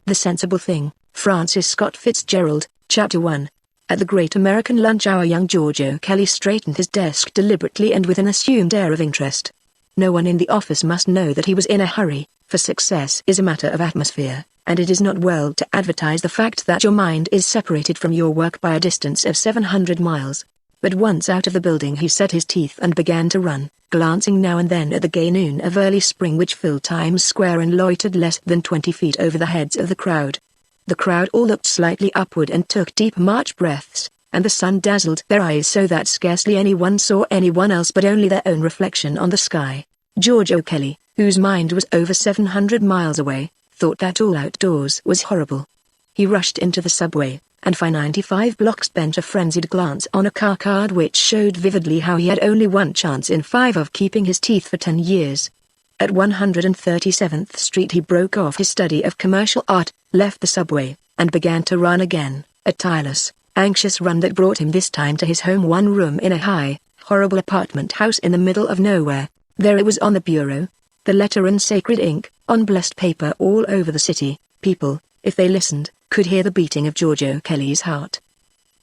The Sensible Thing, Francis Scott Fitzgerald, Chapter 1. At the great American lunch hour, young Giorgio Kelly straightened his desk deliberately and with an assumed air of interest. No one in the office must know that he was in a hurry, for success is a matter of atmosphere, and it is not well to advertise the fact that your mind is separated from your work by a distance of 700 miles. But once out of the building he set his teeth and began to run, glancing now and then at the gay noon of early spring which filled Times Square and loitered less than 20 feet over the heads of the crowd. The crowd all looked slightly upward and took deep March breaths, and the sun dazzled their eyes so that scarcely anyone saw anyone else but only their own reflection on the sky. Giorgio Kelly, whose mind was over 700 miles away, thought that all outdoors was horrible. He rushed into the subway, and for 95 blocks bent a frenzied glance on a car card which showed vividly how he had only one chance in 5 of keeping his teeth for 10 years. At 137th Street he broke off his study of commercial art, left the subway, and began to run again, a tireless, anxious run that brought him this time to his home, one room in a high, horrible apartment house in the middle of nowhere. There it was on the bureau, the letter in sacred ink, on blessed paper all over the city. People, if they listened, could hear the beating of Giorgio Kelly's heart.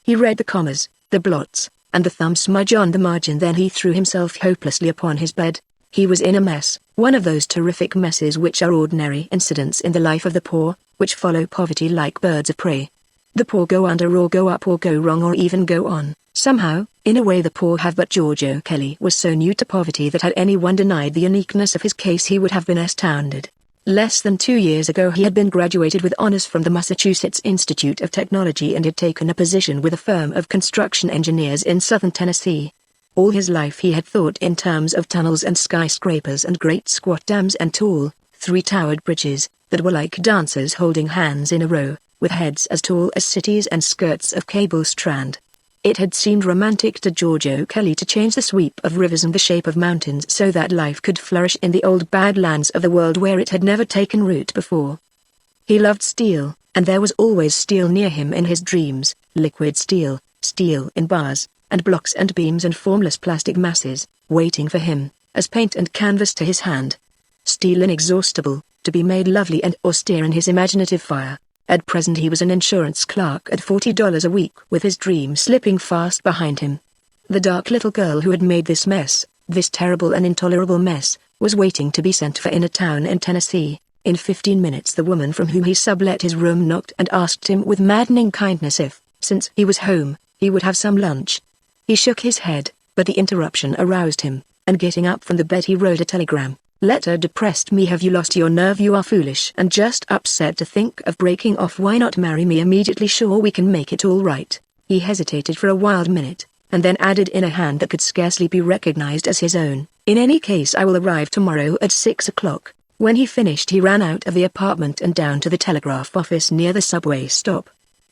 He read the commas, the blots, and the thumb smudge on the margin. Then he threw himself hopelessly upon his bed. He was in a mess, one of those terrific messes which are ordinary incidents in the life of the poor, which follow poverty like birds of prey. The poor go under or go up or go wrong or even go on, somehow, in a way the poor have. But Giorgio Kelly was so new to poverty that had anyone denied the uniqueness of his case he would have been astounded. Less than 2 years ago he had been graduated with honors from the Massachusetts Institute of Technology and had taken a position with a firm of construction engineers in southern Tennessee. All his life he had thought in terms of tunnels and skyscrapers and great squat dams and tall, three-towered bridges, that were like dancers holding hands in a row, with heads as tall as cities and skirts of cable strand. It had seemed romantic to Giorgio Kelly to change the sweep of rivers and the shape of mountains so that life could flourish in the old badlands of the world where it had never taken root before. He loved steel, and there was always steel near him in his dreams, liquid steel, steel in bars, and blocks and beams and formless plastic masses, waiting for him, as paint and canvas to his hand. Steel inexhaustible, to be made lovely and austere in his imaginative fire. At present he was an insurance clerk at $40 a week with his dream slipping fast behind him. The dark little girl who had made this mess, this terrible and intolerable mess, was waiting to be sent for in a town in Tennessee. In 15 minutes the woman from whom he sublet his room knocked and asked him with maddening kindness if, since he was home, he would have some lunch. He shook his head, but the interruption aroused him, and getting up from the bed he wrote a telegram. Letter depressed me. Have you lost your nerve? You are foolish and just upset to think of breaking off. Why not marry me immediately? Sure, we can make it all right. He hesitated for a wild minute, and then added in a hand that could scarcely be recognized as his own, in any case I will arrive tomorrow at 6 o'clock. When he finished he ran out of the apartment and down to the telegraph office near the subway stop.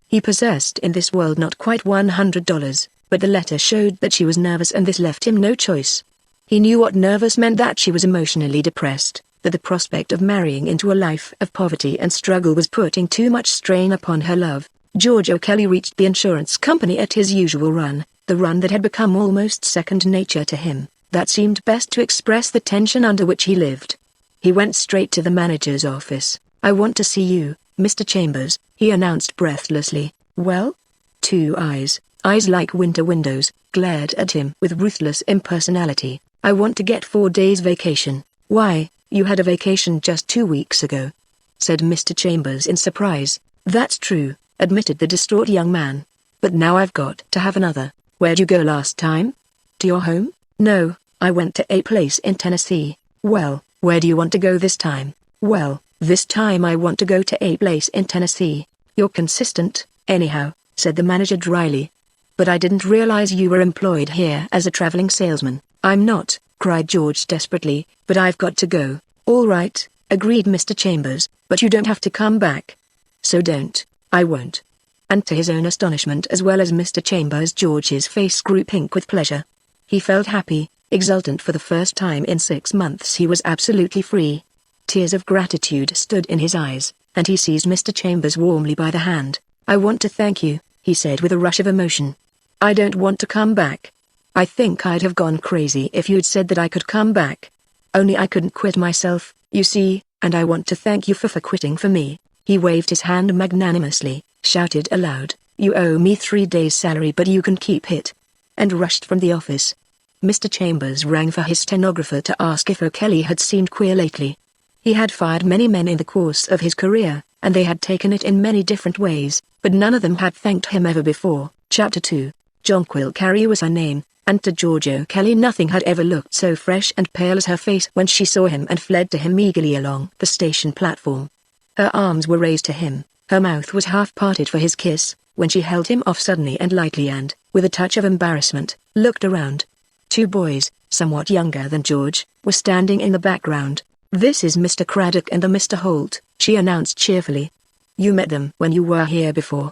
He possessed in this world not quite $100, but the letter showed that she was nervous and this left him no choice. He knew what nervous meant, that she was emotionally depressed, that the prospect of marrying into a life of poverty and struggle was putting too much strain upon her love. Giorgio Kelly reached the insurance company at his usual run, the run that had become almost second nature to him, that seemed best to express the tension under which he lived. He went straight to the manager's office. I want to see you, Mr. Chambers, he announced breathlessly. Well? 2 eyes like winter windows, glared at him with ruthless impersonality. I want to get 4 days vacation. Why, you had a vacation just 2 weeks ago, said Mr. Chambers in surprise. That's true, admitted the distraught young man. But now I've got to have another. Where'd you go last time? To your home? No, I went to a place in Tennessee. Well, where do you want to go this time? Well, this time I want to go to a place in Tennessee. You're consistent, anyhow, said the manager dryly. But I didn't realize you were employed here as a traveling salesman. I'm not, cried George desperately, but I've got to go. All right, agreed Mr. Chambers, but you don't have to come back. So don't. I won't. And to his own astonishment as well as Mr. Chambers, George's face grew pink with pleasure. He felt happy, exultant. For the first time in 6 months he was absolutely free. Tears of gratitude stood in his eyes, and he seized Mr. Chambers warmly by the hand. I want to thank you, he said with a rush of emotion. I don't want to come back. I think I'd have gone crazy if you'd said that I could come back. Only I couldn't quit myself, you see, and I want to thank you for quitting for me. He waved his hand magnanimously, shouted aloud, "You owe me 3 days' salary but you can keep it," and rushed from the office. Mr. Chambers rang for his stenographer to ask if O'Kelly had seemed queer lately. He had fired many men in the course of his career, and they had taken it in many different ways, but none of them had thanked him ever before. Chapter 2. Jonquil Carey was her name, and to George O'Kelly nothing had ever looked so fresh and pale as her face when she saw him and fled to him eagerly along the station platform. Her arms were raised to him, her mouth was half parted for his kiss, when she held him off suddenly and lightly and, with a touch of embarrassment, looked around. 2 boys, somewhat younger than George, were standing in the background. "This is Mr. Craddock and the Mr. Holt," she announced cheerfully. "You met them when you were here before."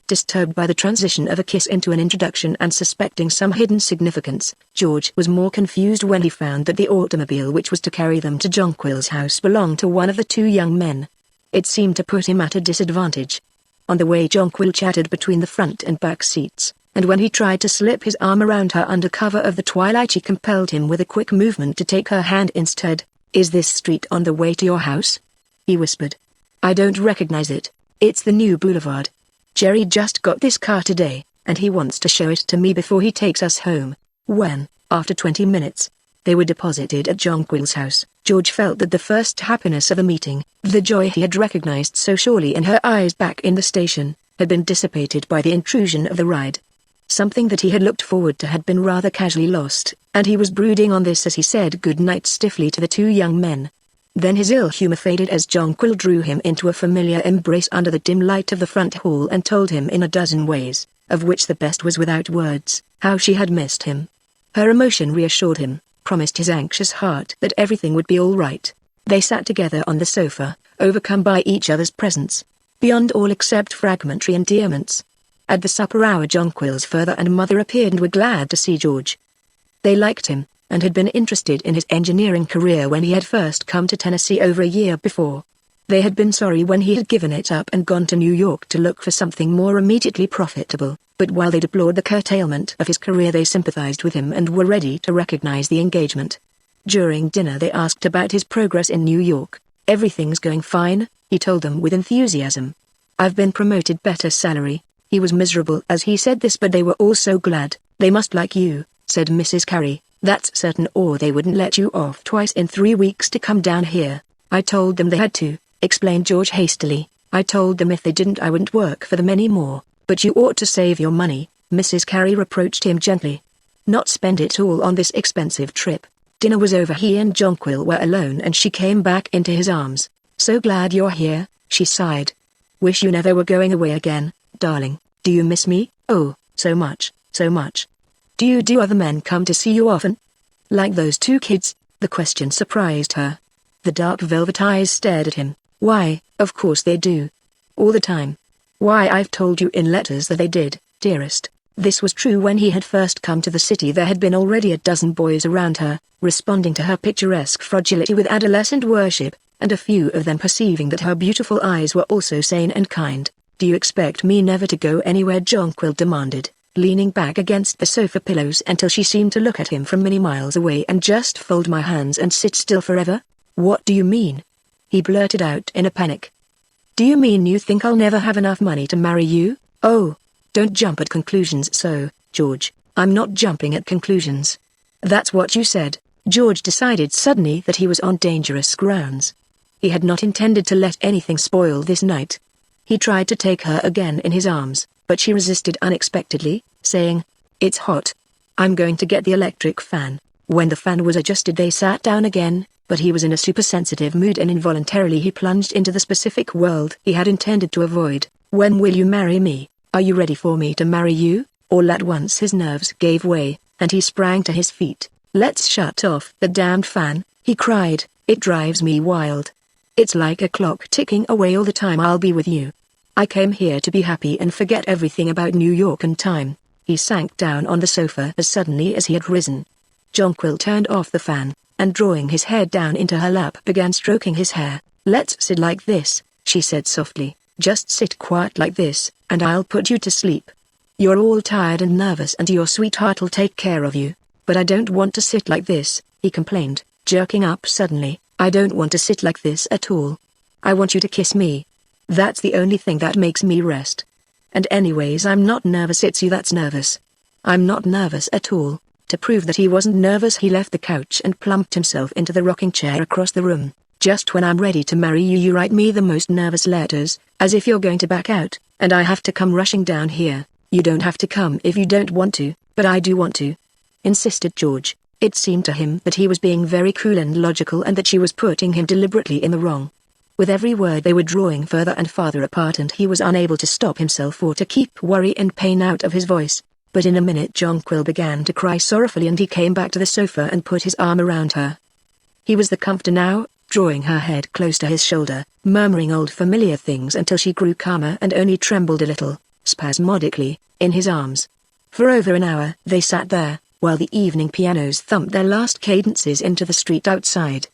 Disturbed by the transition of a kiss into an introduction and suspecting some hidden significance, George was more confused when he found that the automobile which was to carry them to Jonquil's house belonged to one of the 2 young men. It seemed to put him at a disadvantage. On the way Jonquil chatted between the front and back seats, and when he tried to slip his arm around her under cover of the twilight she compelled him with a quick movement to take her hand instead. "Is this street on the way to your house?" he whispered. "I don't recognize it. It's the new boulevard. Jerry just got this car today, and he wants to show it to me before he takes us home." When, after 20 minutes, they were deposited at Jonquil's house, George felt that the first happiness of the meeting, the joy he had recognized so surely in her eyes back in the station, had been dissipated by the intrusion of the ride. Something that he had looked forward to had been rather casually lost, and he was brooding on this as he said good night stiffly to the 2 young men. Then his ill humor faded as Jonquil drew him into a familiar embrace under the dim light of the front hall and told him in a dozen ways, of which the best was without words, how she had missed him. Her emotion reassured him, promised his anxious heart that everything would be all right. They sat together on the sofa, overcome by each other's presence, beyond all except fragmentary endearments. At the supper hour Jonquil's father and mother appeared and were glad to see George. They liked him, and had been interested in his engineering career when he had first come to Tennessee over a year before. They had been sorry when he had given it up and gone to New York to look for something more immediately profitable, but while they deplored the curtailment of his career they sympathized with him and were ready to recognize the engagement. During dinner they asked about his progress in New York. "Everything's going fine," he told them with enthusiasm. "I've been promoted, better salary." He was miserable as he said this, but they were all so glad. "They must like you," said Mrs. Carey. "That's certain, or they wouldn't let you off twice in 3 weeks to come down here." "I told them they had to," explained George hastily. "I told them if they didn't I wouldn't work for them anymore." "But you ought to save your money," Mrs. Carey reproached him gently. "Not spend it all on this expensive trip." Dinner was over. He and Jonquil were alone and she came back into his arms. "So glad you're here," she sighed. "Wish you never were going away again, darling. Do you miss me?" "Oh, so much, so much." Do other men come to see you often?" "Like those 2 kids?" The question surprised her. The dark velvet eyes stared at him. "Why, of course they do. All the time. Why, I've told you in letters that they did, dearest." This was true when he had first come to the city. There had been already a dozen boys around her, responding to her picturesque fragility with adolescent worship, and a few of them perceiving that her beautiful eyes were also sane and kind. "Do you expect me never to go anywhere?" Jonquil demanded, leaning back against the sofa pillows until she seemed to look at him from many miles away. "And just fold my hands and sit still forever?" "What do you mean?" he blurted out in a panic. "Do you mean you think I'll never have enough money to marry you?" "Oh, don't jump at conclusions so, George." "I'm not jumping at conclusions." "That's what you said." George decided suddenly that he was on dangerous grounds. He had not intended to let anything spoil this night. He tried to take her again in his arms, but she resisted unexpectedly, saying, "It's hot. I'm going to get the electric fan." When the fan was adjusted they sat down again, but he was in a supersensitive mood and involuntarily he plunged into the specific world he had intended to avoid. "When will you marry me? Are you ready for me to marry you?" All at once his nerves gave way, and he sprang to his feet. "Let's shut off the damned fan," he cried. "It drives me wild. It's like a clock ticking away all the time. I'll be with you. I came here to be happy and forget everything about New York and time." He sank down on the sofa as suddenly as he had risen. Jonquil turned off the fan, and drawing his head down into her lap began stroking his hair. "Let's sit like this," she said softly. "Just sit quiet like this, and I'll put you to sleep. You're all tired and nervous and your sweetheart'll take care of you." "But I don't want to sit like this," he complained, jerking up suddenly. "I don't want to sit like this at all. I want you to kiss me." That's the only thing that makes me rest. And anyways, I'm not nervous, it's you that's nervous. I'm not nervous at all." To prove that he wasn't nervous, he left the couch and plumped himself into the rocking chair across the room. "Just when I'm ready to marry you, you write me the most nervous letters, as if you're going to back out, and I have to come rushing down here." "You don't have to come if you don't want to, but I do want to," insisted George. It seemed to him that he was being very cool and logical, and that she was putting him deliberately in the wrong. With every word they were drawing further and farther apart, and he was unable to stop himself or to keep worry and pain out of his voice. But in a minute Jonquil began to cry sorrowfully, and he came back to the sofa and put his arm around her. He was the comforter now, drawing her head close to his shoulder, murmuring old familiar things until she grew calmer and only trembled a little, spasmodically, in his arms. For over an hour they sat there, while the evening pianos thumped their last cadences into the street outside.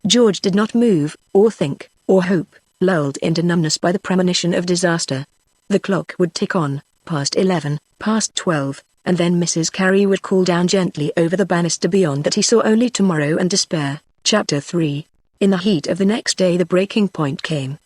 George did not move, or think, or hope, lulled into numbness by the premonition of disaster. The clock would tick on, past 11, past 12, and then Mrs. Carey would call down gently over the banister beyond that he saw only tomorrow and despair. Chapter 3. In the heat of the next day the breaking point came.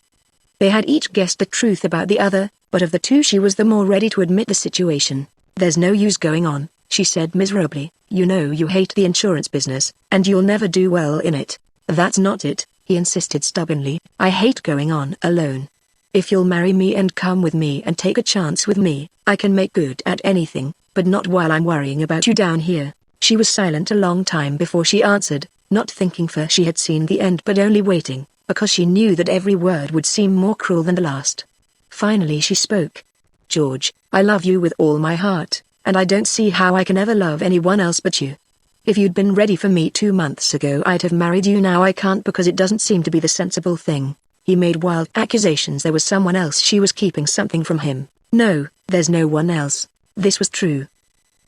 They had each guessed the truth about the other, but of the two she was the more ready to admit the situation. "There's no use going on," she said miserably. "You know you hate the insurance business, and you'll never do well in it." "That's not it," he insisted stubbornly. "I hate going on alone. If you'll marry me and come with me and take a chance with me, I can make good at anything, but not while I'm worrying about you down here." She was silent a long time before she answered, not thinking, for she had seen the end, but only waiting, because she knew that every word would seem more cruel than the last. Finally she spoke. "George, I love you with all my heart, and I don't see how I can ever love anyone else but you. If you'd been ready for me 2 months ago, I'd have married you. Now I can't, because it doesn't seem to be the sensible thing." He made wild accusations there was someone else she was keeping something from him. "No, there's no one else." This was true.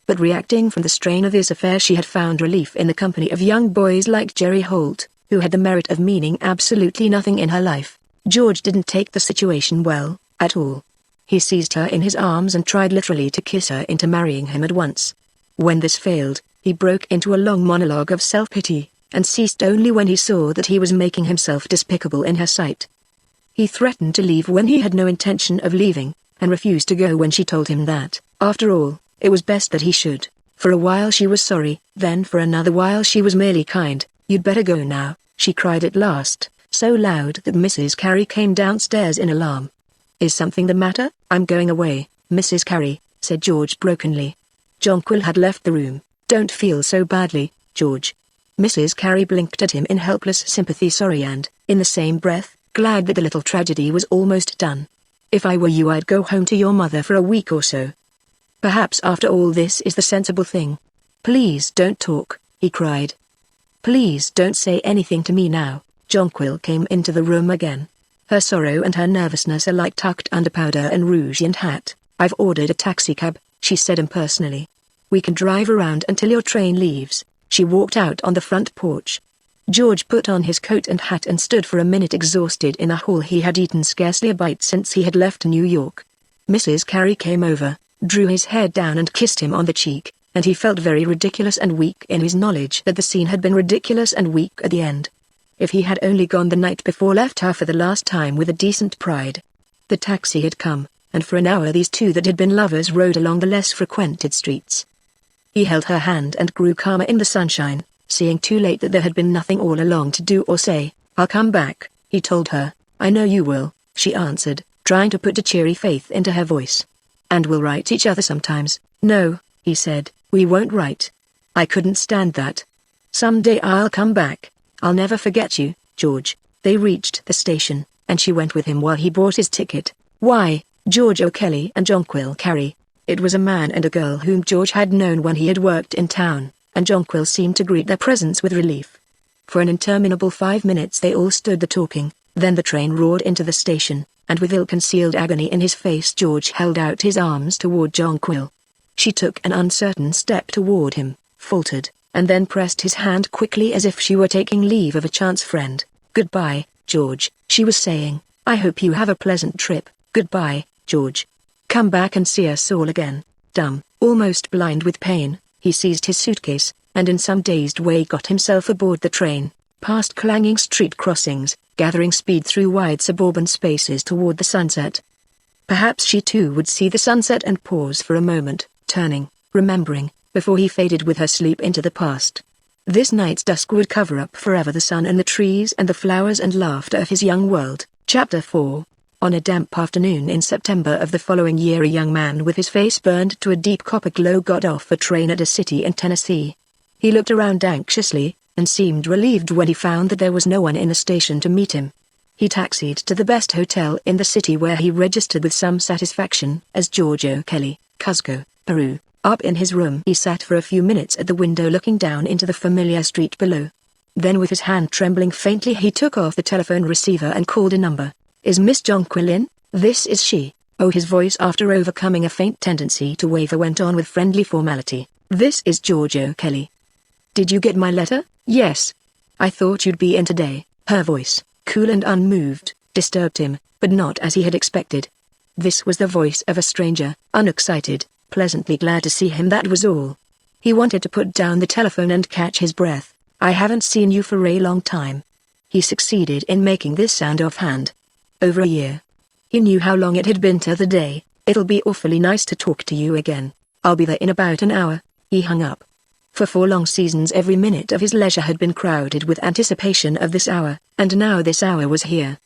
But reacting from the strain of this affair, she had found relief in the company of young boys like Jerry Holt, who had the merit of meaning absolutely nothing in her life. George didn't take the situation well, at all. He seized her in his arms and tried literally to kiss her into marrying him at once. When this failed, he broke into a long monologue of self-pity, and ceased only when he saw that he was making himself despicable in her sight. He threatened to leave when he had no intention of leaving, and refused to go when she told him that, after all, it was best that he should. For a while she was sorry, then for another while she was merely kind. "You'd better go now," she cried at last, so loud that Mrs. Carey came downstairs in alarm. "Is something the matter?" "I'm going away, Mrs. Carey," said George brokenly. Jonquil had left the room. "Don't feel so badly, George." Mrs. Carey blinked at him in helpless sympathy, sorry and, in the same breath, glad that the little tragedy was almost done. "If I were you, I'd go home to your mother for a week or so. Perhaps after all this is the sensible thing." "Please don't talk," he cried. "Please don't say anything to me now." Jonquil came into the room again. Her sorrow and her nervousness alike tucked under powder and rouge and hat. "I've ordered a taxicab," she said impersonally. "We can drive around until your train leaves." She walked out on the front porch. George put on his coat and hat and stood for a minute exhausted in a hall. He had eaten scarcely a bite since he had left New York. Mrs. Carey came over, drew his head down and kissed him on the cheek, and he felt very ridiculous and weak in his knowledge that the scene had been ridiculous and weak at the end. If he had only gone the night before, left her for the last time with a decent pride. The taxi had come, and for an hour these two that had been lovers rode along the less frequented streets. He held her hand and grew calmer in the sunshine, seeing too late that there had been nothing all along to do or say. "I'll come back," he told her. "I know you will," she answered, trying to put a cheery faith into her voice. "And we'll write each other sometimes." "No," he said, "we won't write. I couldn't stand that. Someday I'll come back. I'll never forget you, George." They reached the station, and she went with him while he bought his ticket. Why, George O'Kelly and Jonquil Carey. It was a man and a girl whom George had known when he had worked in town, and Jonquil seemed to greet their presence with relief. For an interminable 5 minutes they all stood there talking, then the train roared into the station, and with ill-concealed agony in his face George held out his arms toward Jonquil. She took an uncertain step toward him, faltered, and then pressed his hand quickly as if she were taking leave of a chance friend. "Goodbye, George," she was saying. "I hope you have a pleasant trip." "Goodbye, George. Come back and see us all again." Dumb, almost blind with pain, he seized his suitcase, and in some dazed way got himself aboard the train. past clanging street crossings, gathering speed through wide suburban spaces toward the sunset. Perhaps she too would see the sunset and pause for a moment, turning, remembering, before he faded with her sleep into the past. This night's dusk would cover up forever the sun and the trees and the flowers and laughter of his young world. Chapter 4. On a damp afternoon in September of the following year, a young man with his face burned to a deep copper glow got off a train at a city in Tennessee. He looked around anxiously, and seemed relieved when he found that there was no one in the station to meet him. He taxied to the best hotel in the city, where he registered with some satisfaction as George O'Kelly, Cusco, Peru. Up in his room, he sat for a few minutes at the window looking down into the familiar street below. Then, with his hand trembling faintly, he took off the telephone receiver and called a number. "Is Miss Jonquil in?" "This is she." "Oh," his voice, after overcoming a faint tendency to waver, went on with friendly formality. "This is George O'Kelly. Did you get my letter?" "Yes. I thought you'd be in today." Her voice, cool and unmoved, disturbed him, but not as he had expected. This was the voice of a stranger, unexcited, pleasantly glad to see him, that was all. He wanted to put down the telephone and catch his breath. "I haven't seen you for a long time." He succeeded in making this sound offhand. "Over a year." He knew how long it had been to the day. "It'll be awfully nice to talk to you again. I'll be there in about an hour." He hung up. For 4 long seasons every minute of his leisure had been crowded with anticipation of this hour, and now this hour was here.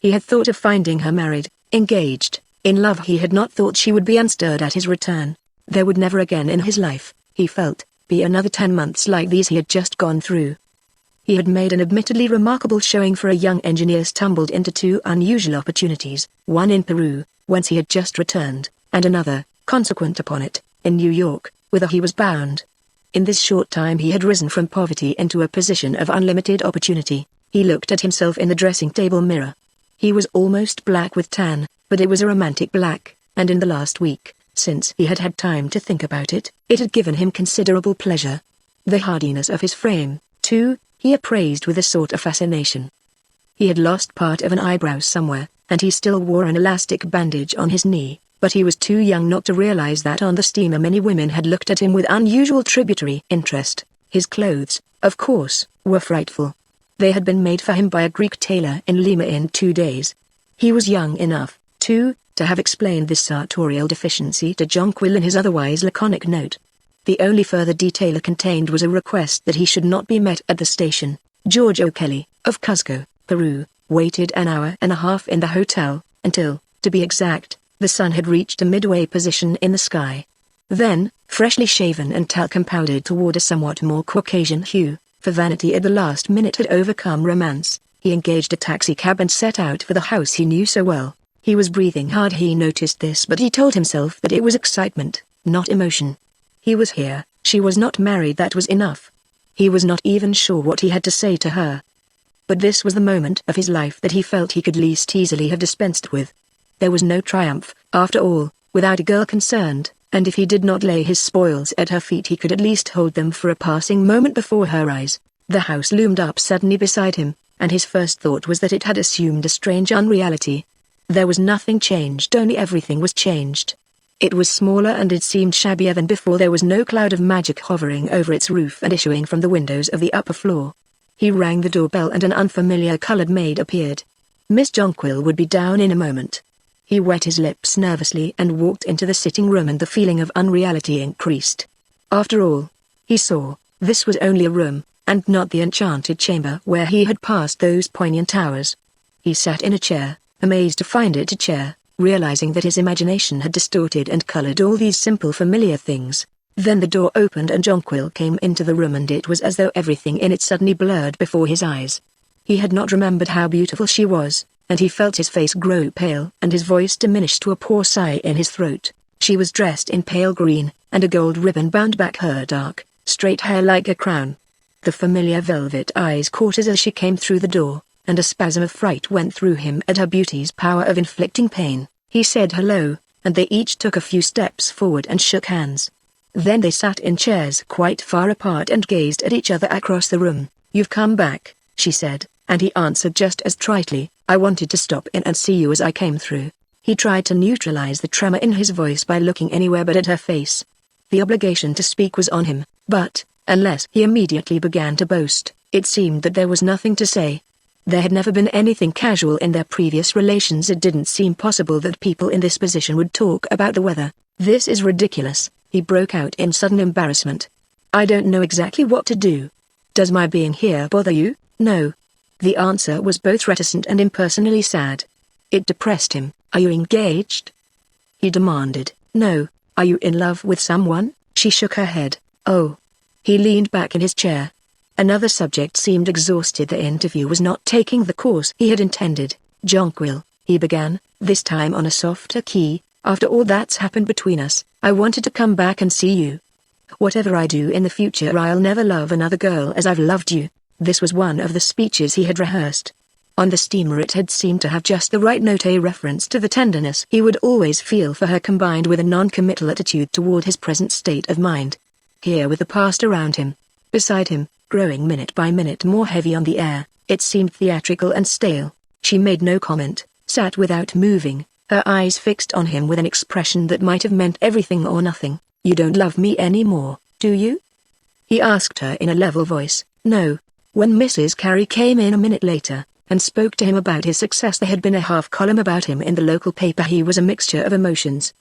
He had thought of finding her married, engaged, in love. He had not thought she would be unstirred at his return. There would never again in his life, he felt, be another 10 months like these he had just gone through. He had made an admittedly remarkable showing for a young engineer, stumbled into 2 unusual opportunities, one in Peru, whence he had just returned, and another, consequent upon it, in New York, whither he was bound. In this short time he had risen from poverty into a position of unlimited opportunity. He looked at himself in the dressing-table mirror. He was almost black with tan, but it was a romantic black, and in the last week, since he had had time to think about it, it had given him considerable pleasure. The hardiness of his frame, too, he appraised with a sort of fascination. He had lost part of an eyebrow somewhere, and he still wore an elastic bandage on his knee, but he was too young not to realize that on the steamer many women had looked at him with unusual tributary interest. His clothes, of course, were frightful. They had been made for him by a Greek tailor in Lima in 2 days. He was young enough, too, to have explained this sartorial deficiency to Jonquil in his otherwise laconic note. The only further detail it contained was a request that he should not be met at the station. George O'Kelly, of Cusco, Peru, waited an hour and a half in the hotel, until, to be exact, the sun had reached a midway position in the sky. Then, freshly shaven and talcum powdered toward a somewhat more Caucasian hue, for vanity at the last minute had overcome romance, he engaged a taxicab and set out for the house he knew so well. He was breathing hard. He noticed this, but he told himself that it was excitement, not emotion. He was here, she was not married, that was enough. He was not even sure what he had to say to her. But this was the moment of his life that he felt he could least easily have dispensed with. There was no triumph, after all, without a girl concerned, and if he did not lay his spoils at her feet he could at least hold them for a passing moment before her eyes. The house loomed up suddenly beside him, and his first thought was that it had assumed a strange unreality. There was nothing changed, only everything was changed. It was smaller and it seemed shabbier than before. There was no cloud of magic hovering over its roof and issuing from the windows of the upper floor. He rang the doorbell and an unfamiliar colored maid appeared. Miss Jonquil would be down in a moment. He wet his lips nervously and walked into the sitting room, and the feeling of unreality increased. After all, he saw, this was only a room, and not the enchanted chamber where he had passed those poignant hours. He sat in a chair, amazed to find it a chair, realizing that his imagination had distorted and colored all these simple familiar things. Then the door opened and Jonquil came into the room, and it was as though everything in it suddenly blurred before his eyes. He had not remembered how beautiful she was, and he felt his face grow pale and his voice diminish to a poor sigh in his throat. She was dressed in pale green, and a gold ribbon bound back her dark, straight hair like a crown. The familiar velvet eyes caught his as she came through the door, and a spasm of fright went through him at her beauty's power of inflicting pain. He said hello, and they each took a few steps forward and shook hands. Then they sat in chairs quite far apart and gazed at each other across the room. "You've come back," she said, and he answered just as tritely, "I wanted to stop in and see you as I came through." He tried to neutralize the tremor in his voice by looking anywhere but at her face. The obligation to speak was on him, but, Unless he immediately began to boast, it seemed that there was nothing to say. There had never been anything casual in their previous relations. It didn't seem possible that people in this position would talk about the weather. "This is ridiculous," he broke out in sudden embarrassment. "I don't know exactly what to do. Does my being here bother you?" "No." The answer was both reticent and impersonally sad. It depressed him. "Are you engaged?" he demanded. "No." "Are you in love with someone?" She shook her head. "Oh." He leaned back in his chair. Another subject seemed exhausted. The interview was not taking the course he had intended. "Jonquil," he began, this time on a softer key, "after all that's happened between us, I wanted to come back and see you. Whatever I do in the future, I'll never love another girl as I've loved you." This was one of the speeches he had rehearsed. On the steamer it had seemed to have just the right note, a reference to the tenderness he would always feel for her combined with a non-committal attitude toward his present state of mind. Here, with the past around him, beside him, growing minute by minute more heavy on the air, it seemed theatrical and stale. She made no comment, sat without moving, her eyes fixed on him with an expression that might have meant everything or nothing. "You don't love me anymore, do you?" he asked her in a level voice. "No." When Mrs. Carey came in a minute later, and spoke to him about his success, there had been a half-column about him in the local paper. He was a mixture of emotions.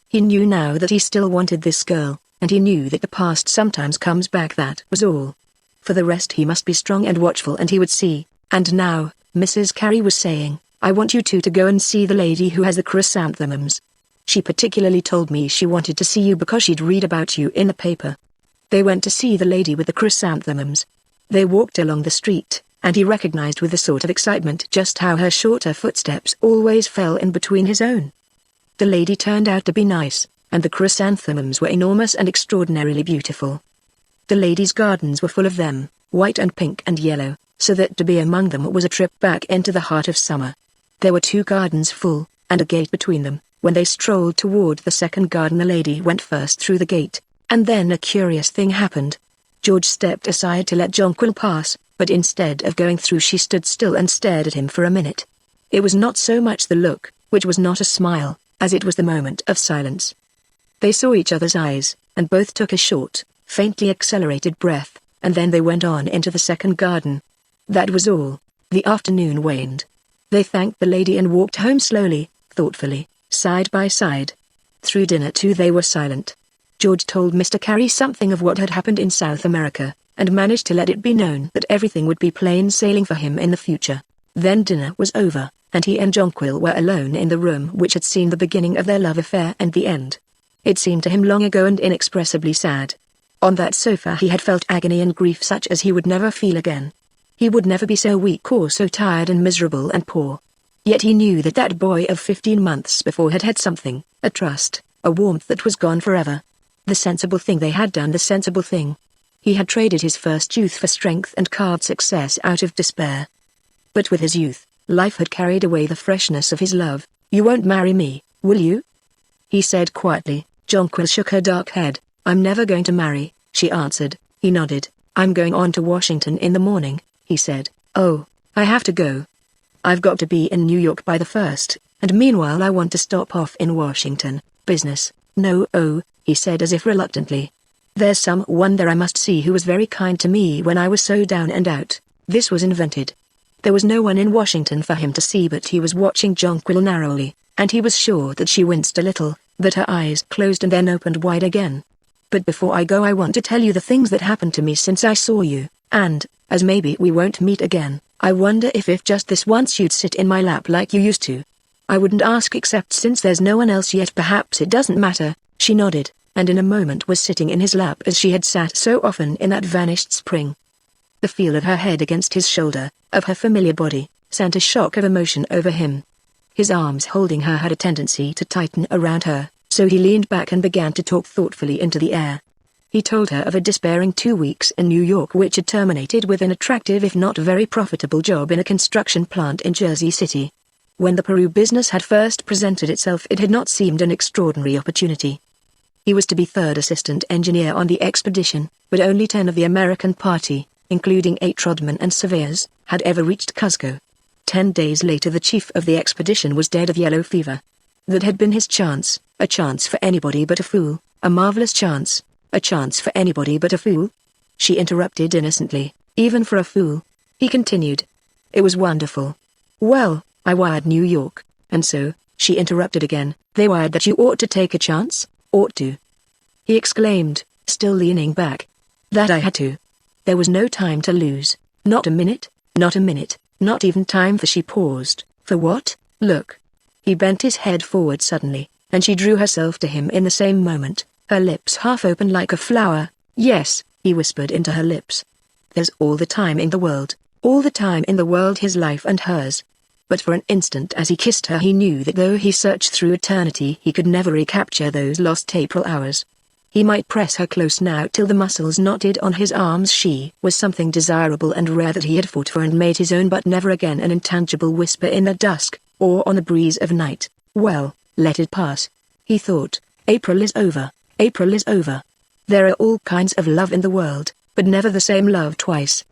He knew now that he still wanted this girl, and he knew that the past sometimes comes back. That was all. For the rest, he must be strong and watchful, and he would see. And now, Mrs. Carey was saying, "I want you two to go and see the lady who has the chrysanthemums. She particularly told me she wanted to see you because she'd read about you in the paper." They went to see the lady with the chrysanthemums. They walked along the street, and he recognized with a sort of excitement just how her shorter footsteps always fell in between his own. The lady turned out to be nice, and the chrysanthemums were enormous and extraordinarily beautiful. The lady's gardens were full of them, white and pink and yellow, so that to be among them was a trip back into the heart of summer. There were 2 gardens full, and a gate between them. When they strolled toward the second garden, the lady went first through the gate, and then a curious thing happened. George stepped aside to let Jonquil pass, but instead of going through, she stood still and stared at him for a minute. It was not so much the look, which was not a smile, as it was the moment of silence. They saw each other's eyes, and both took a short, faintly accelerated breath, and then they went on into the second garden. That was all. The afternoon waned. They thanked the lady and walked home slowly, thoughtfully, side by side. Through dinner too they were silent. George told Mr. Carey something of what had happened in South America, and managed to let it be known that everything would be plain sailing for him in the future. Then dinner was over, and he and Jonquil were alone in the room which had seen the beginning of their love affair and the end. It seemed to him long ago and inexpressibly sad. On that sofa he had felt agony and grief such as he would never feel again. He would never be so weak or so tired and miserable and poor. Yet he knew that that boy of 15 months before had had something, a trust, a warmth that was gone forever. The sensible thing they had done, the sensible thing. He had traded his first youth for strength and carved success out of despair. But with his youth, life had carried away the freshness of his love. "You won't marry me, will you?" he said quietly. Jonquil shook her dark head. "I'm never going to marry," she answered. He nodded. "I'm going on to Washington in the morning," he said. "Oh, I have to go. I've got to be in New York by the 1st, and meanwhile I want to stop off in Washington. Business." "No, oh," he said as if reluctantly. "There's someone there I must see who was very kind to me when I was so down and out." This was invented. There was no one in Washington for him to see, but he was watching Jonquil narrowly, and he was sure that she winced a little, that her eyes closed and then opened wide again. "But before I go I want to tell you the things that happened to me since I saw you, and, as maybe we won't meet again, I wonder if just this once you'd sit in my lap like you used to. I wouldn't ask except since there's no one else yet. Perhaps it doesn't matter." She nodded, and in a moment was sitting in his lap as she had sat so often in that vanished spring. The feel of her head against his shoulder, of her familiar body, sent a shock of emotion over him. His arms holding her had a tendency to tighten around her, so he leaned back and began to talk thoughtfully into the air. He told her of a despairing 2 weeks in New York which had terminated with an attractive if not very profitable job in a construction plant in Jersey City. When the Peru business had first presented itself, it had not seemed an extraordinary opportunity. He was to be 3rd assistant engineer on the expedition, but only 10 of the American party, including 8 Rodman and surveyors, had ever reached Cuzco. 10 days later the chief of the expedition was dead of yellow fever. That had been his chance, a chance for anybody but a fool, a marvelous chance, a chance for anybody but a fool. she interrupted innocently, even for a fool. He continued. It was wonderful. Well, I wired New York, and so, she interrupted again, they wired that you ought to take a chance, ought to. He exclaimed, still leaning back. That I had to. There was no time to lose, not a minute, not a minute, not even time for. She paused. For what? Look. He bent his head forward suddenly, and she drew herself to him in the same moment, her lips half open like a flower. Yes, he whispered into her lips. There's all the time in the world, all the time in the world, his life and hers. But for an instant as he kissed her he knew that though he searched through eternity he could never recapture those lost April hours. He might press her close now till the muscles knotted on his arms. She was something desirable and rare that he had fought for and made his own, but never again an intangible whisper in the dusk, or on the breeze of night. Well, let it pass. He thought, April is over, April is over. There are all kinds of love in the world, but never the same love twice.